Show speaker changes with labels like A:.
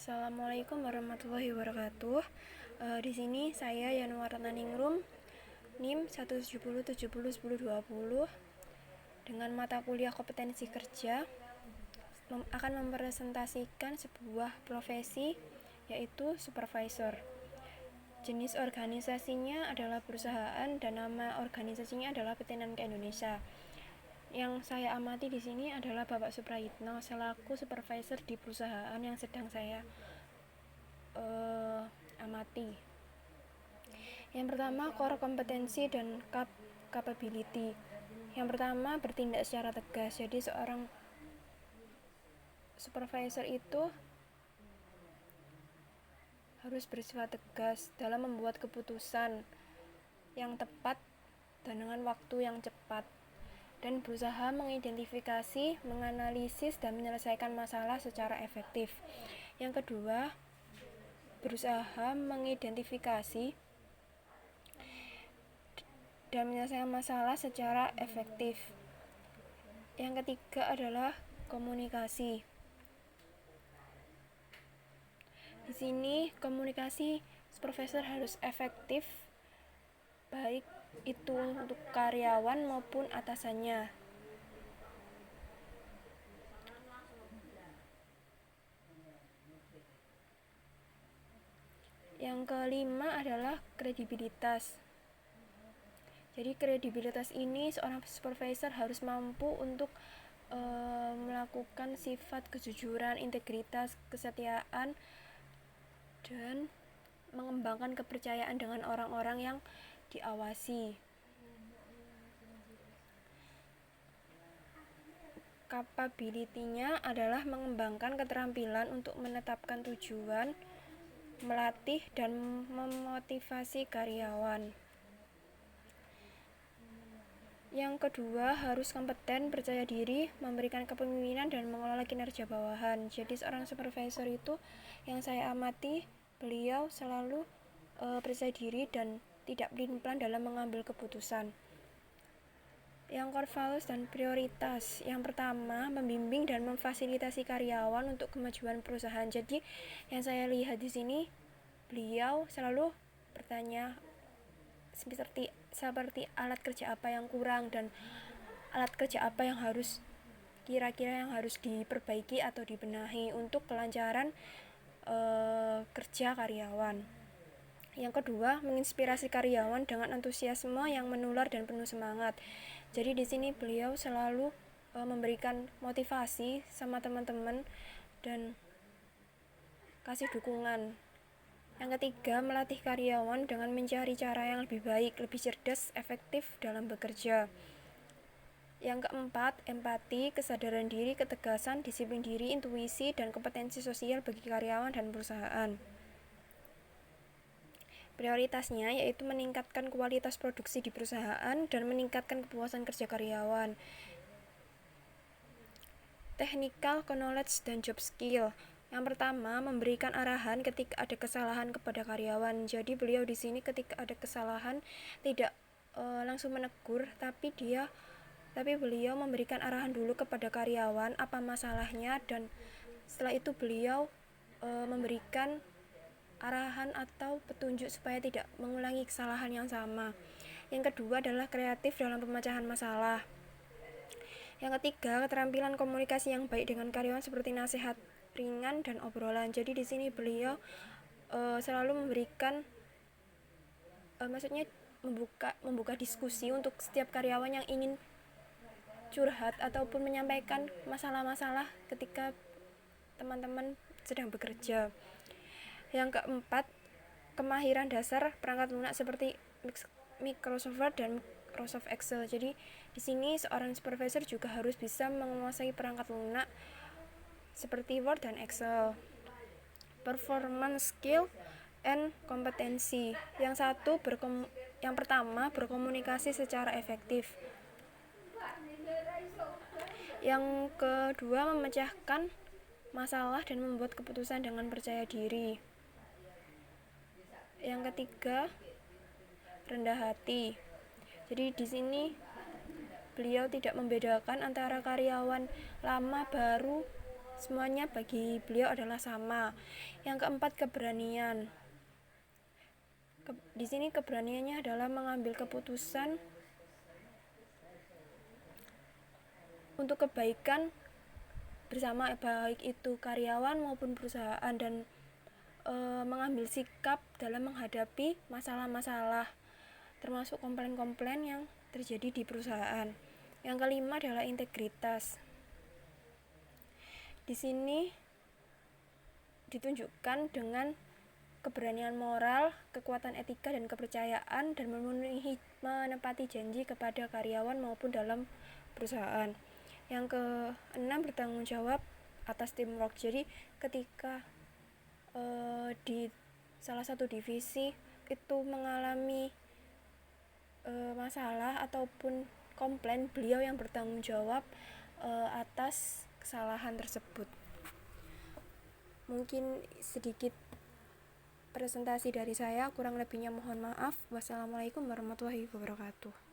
A: Assalamualaikum warahmatullahi wabarakatuh. Di sini saya Yanuarna Ningrum, NIM 170701020 dengan mata kuliah kompetensi kerja akan mempresentasikan sebuah profesi yaitu supervisor. Jenis organisasinya adalah perusahaan dan nama organisasinya adalah PT Nanka Indonesia. Yang saya amati di sini adalah Bapak Suprayitno selaku supervisor di perusahaan yang sedang saya amati. Yang pertama, core kompetensi dan capability. Yang pertama, bertindak secara tegas. Jadi seorang supervisor itu harus bersifat tegas dalam membuat keputusan yang tepat dan dengan waktu yang cepat, dan berusaha mengidentifikasi, menganalisis, dan menyelesaikan masalah secara efektif. Yang kedua, berusaha mengidentifikasi dan menyelesaikan masalah secara efektif. Yang ketiga adalah komunikasi. Di sini komunikasi supervisor harus efektif, baik itu untuk karyawan maupun atasannya. Yang kelima adalah kredibilitas. Jadi kredibilitas ini seorang supervisor harus mampu untuk melakukan sifat kejujuran, integritas, kesetiaan, dan mengembangkan kepercayaan dengan orang-orang yang diawasi. Capability-nya adalah mengembangkan keterampilan untuk menetapkan tujuan, melatih dan memotivasi karyawan. Yang kedua, harus kompeten, percaya diri, memberikan kepemimpinan dan mengelola kinerja bawahan. Jadi seorang supervisor itu yang saya amati, beliau selalu percaya diri dan tidak pelin-pelan dalam mengambil keputusan. Yang core values dan prioritas. Yang pertama, membimbing dan memfasilitasi karyawan untuk kemajuan perusahaan. Jadi yang saya lihat di sini, beliau selalu bertanya seperti alat kerja apa yang kurang dan alat kerja apa yang harus diperbaiki atau dibenahi untuk kelancaran kerja karyawan. Yang kedua, menginspirasi karyawan dengan antusiasme yang menular dan penuh semangat. Jadi di sini beliau selalu memberikan motivasi sama teman-teman dan kasih dukungan. Yang ketiga, melatih karyawan dengan mencari cara yang lebih baik, lebih cerdas, efektif dalam bekerja. Yang keempat, empati, kesadaran diri, ketegasan, disiplin diri, intuisi, dan kompetensi sosial bagi karyawan dan perusahaan. Prioritasnya yaitu meningkatkan kualitas produksi di perusahaan dan meningkatkan kepuasan kerja karyawan. Technical knowledge dan job skill. Yang pertama, memberikan arahan ketika ada kesalahan kepada karyawan. Jadi beliau di sini ketika ada kesalahan tidak langsung menegur, tapi beliau memberikan arahan dulu kepada karyawan apa masalahnya, dan setelah itu beliau memberikan arahan atau petunjuk supaya tidak mengulangi kesalahan yang sama. Yang kedua adalah kreatif dalam pemecahan masalah. Yang ketiga, keterampilan komunikasi yang baik dengan karyawan seperti nasihat ringan dan obrolan. Jadi di sini beliau selalu memberikan membuka diskusi untuk setiap karyawan yang ingin curhat ataupun menyampaikan masalah-masalah ketika teman-teman sedang bekerja. Yang keempat, kemahiran dasar perangkat lunak seperti Microsoft Word dan Microsoft Excel. Jadi di sini seorang supervisor juga harus bisa menguasai perangkat lunak seperti Word dan Excel. Performance skill and kompetensi. Yang pertama, berkomunikasi secara efektif. Yang kedua, memecahkan masalah dan membuat keputusan dengan percaya diri. Yang ketiga, rendah hati. Jadi di sini beliau tidak membedakan antara karyawan lama, baru, semuanya bagi beliau adalah sama. Yang keempat, keberanian. Di sini keberaniannya adalah mengambil keputusan untuk kebaikan bersama, baik itu karyawan maupun perusahaan, dan mengambil sikap dalam menghadapi masalah-masalah termasuk komplain-komplain yang terjadi di perusahaan. Yang kelima adalah integritas. Di sini ditunjukkan dengan keberanian moral, kekuatan etika dan kepercayaan, dan menepati janji kepada karyawan maupun dalam perusahaan. Yang keenam, bertanggung jawab atas teamwork. Jadi ketika di salah satu divisi itu mengalami masalah ataupun komplain, beliau yang bertanggung jawab atas kesalahan tersebut. Mungkin sedikit presentasi dari saya, kurang lebihnya mohon maaf. Wassalamualaikum warahmatullahi wabarakatuh.